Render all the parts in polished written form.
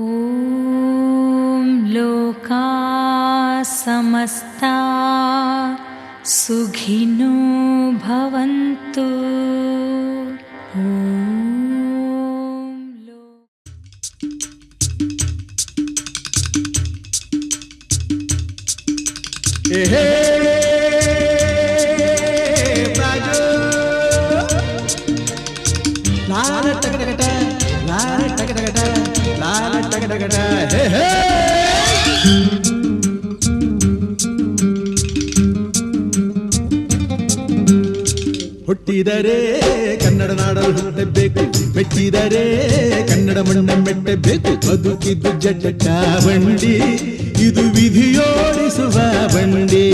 ಓಂ ಲೋಕಾ ಸಮಸ್ತಾ ಸುಖಿನೋ ಭವಂತು. ಹುಟ್ಟಿದರೆ ಕನ್ನಡ ನಾಡಲು ಹುಟ್ಟಬೇಕು, ಮೆಟ್ಟಿದರೆ ಕನ್ನಡ ಮಣ್ಣ ಮೆಟ್ಟಬೇಕು. ಬದುಕಿದ್ದು ಜಟಕ ಬಂಡಿ, ಇದು ವಿಧಿಯೋಡಿಸುವ ಬಂಡಿ.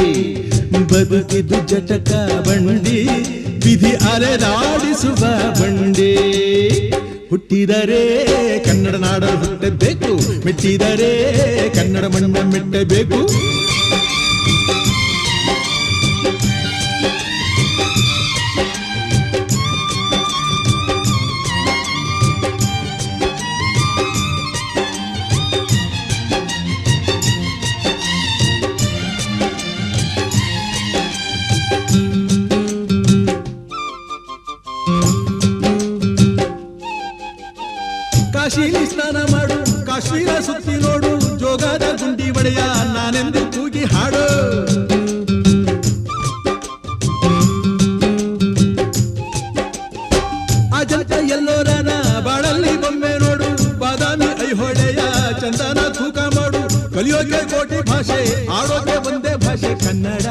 ಬದುಕಿದ್ದು ಜಟಕ ಬಂಡಿ, ವಿಧಿ ಅಲೆದಾಡಿಸುವ ಬಂಡಿ. ಹುಟ್ಟಿದರೆ ಕನ್ನಡ ನಾಡಲು ಹುಟ್ಟಬೇಕು, ಮೆಟ್ಟಿದರೆ ಕನ್ನಡ ಮಣ್ಣ ಮೆಟ್ಟಬೇಕು. ಕಾಶಿಲಿ ಸ್ನಾನ ಮಾಡು, ಕಾಶ್ಮೀರ ಸುತ್ತಿ ನೋಡು, ಜೋಗದ ಗುಂಡಿ ಒಡೆಯ ನಾನೆಂದು ಕೂಗಿ ಹಾಡು. ಅಜಂತ ಎಲ್ಲೋರನ ಬಾಳಲ್ಲಿ ಬೊಮ್ಮೆ ನೋಡು, ಬಾದಾಮಿ ಐಹೊಳೆಯ ಚಂದನ ತೂಕ ಮಾಡು. ಕಲಿಯೋಕೆ ಕೋಟಿ ಭಾಷೆ, ಆಡೋಕೆ ಒಂದೇ ಭಾಷೆ ಕನ್ನಡ.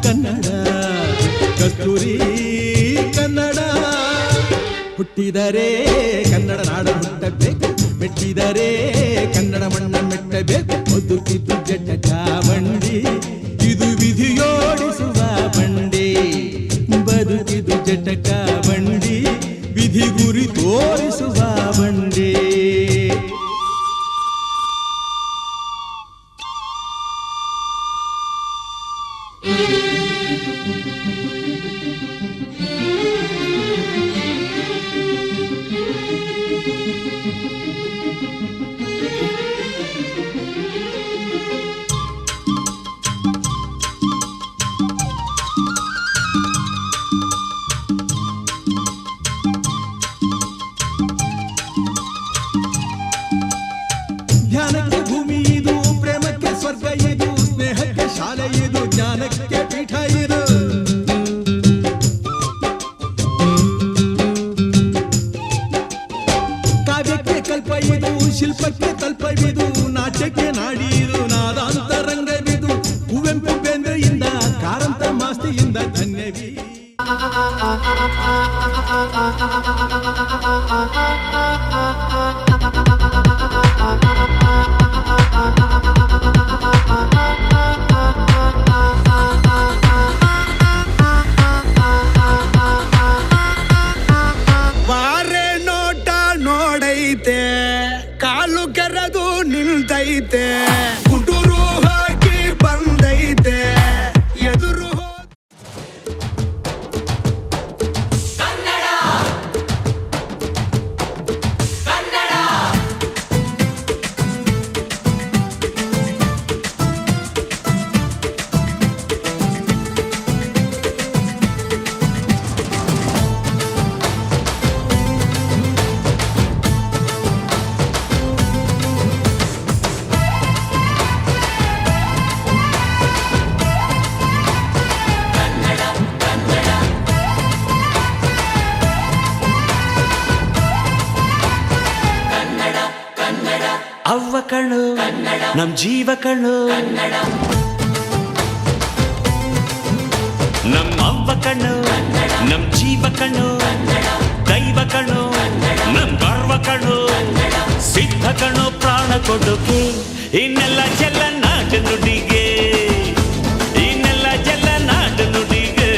ಕನ್ನಡ ಕಸ್ತೂರಿ ಕನ್ನಡ. ಹುಟ್ಟಿದರೆ ಕನ್ನಡ ನಾಡ ಹುಟ್ಟಬೇಕು, ಮೆಟ್ಟಿದರೆ ಕನ್ನಡ ಮಣ್ಣ ಮೆಟ್ಟಬೇಕು. ಬದುಕಿದ್ದು ಜಟಕ ಬಂಡಿ, ಇದು ವಿಧಿಯೋಡಿಸುವ ಬಂಡಿ. ಬದುಕಿದ್ದು ಜಟಕ ಬಂಡಿ, ವಿಧಿ ಗುರಿ ತೋರಿಸುವ ಬಂಡಿ. ಧ್ಯಾನಕ್ಕೆ ಭೂಮಿ ಇದು, ಪ್ರೇಮಕ್ಕೆ ಸ್ವರ್ಗ ಇದು, ಸ್ನೇಹಕ್ಕೆ ಶಾಲೆ ಇದು, ಜ್ಞಾನಕ್ಕೆ ಪೀಠ ಇದು. ಕಾವ್ಯಕ್ಕೆ ಕಲ್ಪ ಇದು, ಶಿಲ್ಪಕ್ಕೆ ತಲ್ಪವಿದು, ನಾಟ್ಯಕ್ಕೆ ನಾಡಿ ಇದು, ನಾದಾಂತರಂಗವಿದು. ಕುವೆಂಪು ಬೇಂದ್ರೆಯಿಂದ, ಕಾರಂತ ಮಾಸ್ತಿಯಿಂದ ಧನ್ಯವಿ. ಬಾರೆ ನೋಟ ನೋಡೈತೆ, ಕಾಲು ಕೆರೆದು ನಿಲ್ತೈತೆ, ಗುಟುರು ಹಾಕಿ ಬಂದೈತೆ, ಎದುರು ಅವ್ವ ಕಣ್ಣು ನಮ್ ಜೀವ ಕಣ್ಣು, ನಮ್ ಅವ್ವ ಕಣ್ಣು ನಮ್ ಜೀವ ಕಣ್ಣು, ದೈವ ಕಣ್ಣು ನಮ್ ಗರ್ವ ಕಣ್ಣು, ಸಿದ್ಧ ಕಣ್ಣು ಪ್ರಾಣ ಕೊಡುಗೆ. ಇನ್ನೆಲ್ಲ ಜಲ ನಾಡು ನುಡಿಗೆ, ಇನ್ನೆಲ್ಲ ಜಲ ನಾಡು ನುಡಿಗೆ.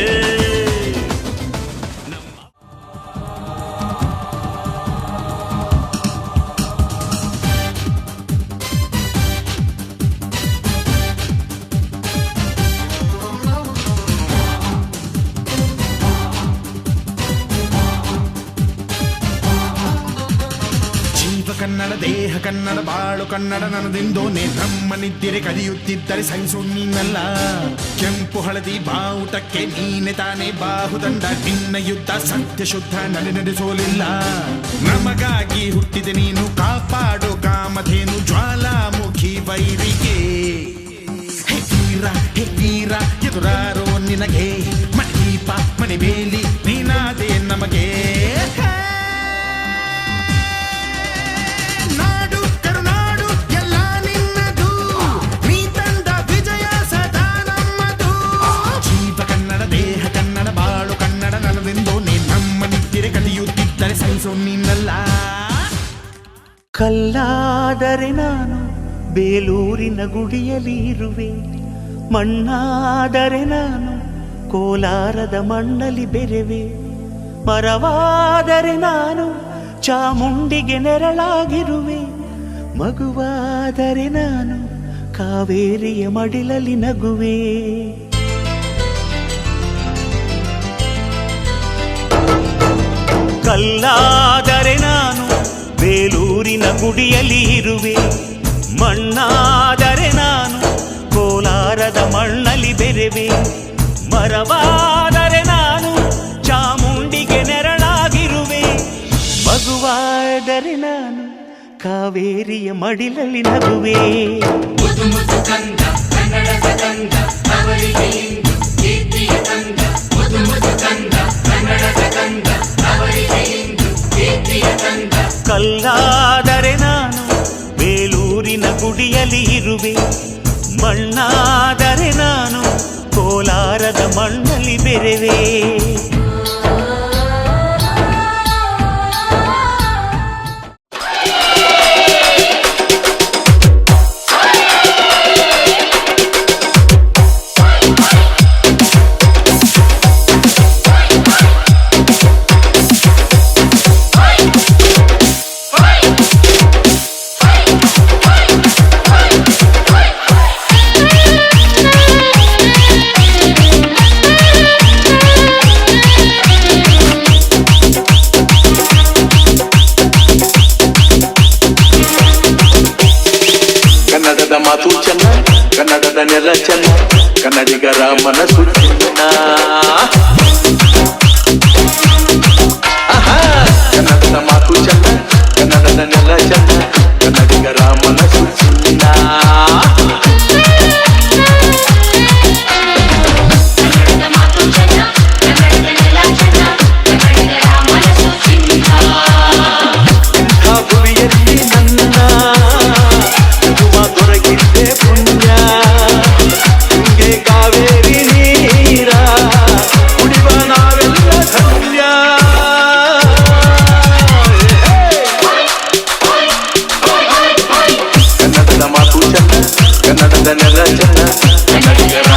ಕನ್ನಡ ದೇಹ ಕನ್ನಡ ಬಾಳು ಕನ್ನಡ ನನ್ನದೆಂದೋನೆ ನಮ್ಮನಿದ್ದಿರೆ ಕಲಿಯುತ್ತಿದ್ದರೆ ಸಹಿಸು ನೀನಲ್ಲ ಕೆಂಪು ಹಳದಿ ಬಾವುಟಕ್ಕೆ ನೀನೆ ತಾನೇ ಬಾಹುದಂಡ ನಿನ್ನ ಯುದ್ಧ ಸತ್ಯ ಶುದ್ಧ ನಡೆಸೋಲಿಲ್ಲ ನಮಗಾಗಿ ಹುಟ್ಟಿದೆ ನೀನು ಕಾಪಾಡು ಕಾಮಧೇನು ಜ್ವಾಲಾಮುಖಿ ವೈರಿಗೆ ಹೇ ವೀರ ಎದುರಾರೋ ನಿನಗೆ ಮಣಿದೀಪ ಮನೆ ಮೇಲಿ ನೀನಾದೆ ನಮಗೆ ನಾಡು ಕರುನಾಡು ಎಲ್ಲ ನಿನ್ನದು ನೀ ತಂದ ವಿಜಯ ಸದಾ ನಮ್ಮದು ಜೀವ ಕನ್ನಡ ದೇಹ ಕನ್ನಡ ಬಾಳು ಕನ್ನಡ ನನ್ನದೆಂದೋ ನೀ ನಮ್ಮ ನಿದ್ದಿರೆ ಕಲಿಯುತ್ತಿದ್ದರೆ ಸಹಿಸೋ ನೀನಲ್ಲ ಕಲ್ಲಾದರೆ ನಾನು ಬೇಲೂರಿನ ಗುಡಿಯಲ್ಲಿ ಇರುವೆ ಮಣ್ಣಾದರೆ ನಾನು ಕೋಲಾರದ ಮಣ್ಣಲ್ಲಿ ಬೆರೆವೆ ಮರವಾದರೆ ನಾನು ಚಾಮುಂಡಿಗೆ ನೆರಳಾಗಿರುವೆ ಮಗುವಾದರೆ ನಾನು ಕಾವೇರಿಯ ಮಡಿಲಲ್ಲಿ ನಗುವೆ ಕಲ್ಲಾದರೆ ನಾನು ಬೇಲೂರಿನ ಗುಡಿಯಲ್ಲಿ ಇರುವೆ ಮಣ್ಣಾದರೆ ನಾನು ಕೋಲಾರದ ಮಣ್ಣಲ್ಲಿ ಬೆರೆವೆ ಮರವಾದರೆ ನಾನು ಚಾಮುಂಡಿಗೆ ನೆರಳಾಗಿರುವೆ ಮಗುವಾದರೆ ನಾನು ಕಾವೇರಿಯ ಮಡಿಲಲ್ಲಿ ನಗುವೆ ಕಲ್ಲಾದರೆ ನಾನು ಬೇಲೂರಿನ ಗುಡಿಯಲ್ಲಿ ಇರುವೆ ಮಣ್ಣಾದರೆ ನಾನು ಕೋಲಾರದ ಮಣ್ಣಲ್ಲಿ ಬೆರೆವೆ ಮಾತು ಚೆನ್ನ ಕನ್ನಡದ ನೆಲ ಚೆನ್ನ ಕನ್ನಡಿಗರ ಮನಸ್ಸು ಚೆನ್ನ ಕನ್ನಡದ ಮಾತು ಚೆನ್ನ ಕನ್ನಡದ ನೆಲ ಚೆನ್ನ ಕನ್ನಡಿಗರ ಮನಸ್ಸು ಚೆನ್ನ ಕನ್ನಡದ ನೆಲ ಚೆನ್ನ ಕನ್ನಡಿಗರ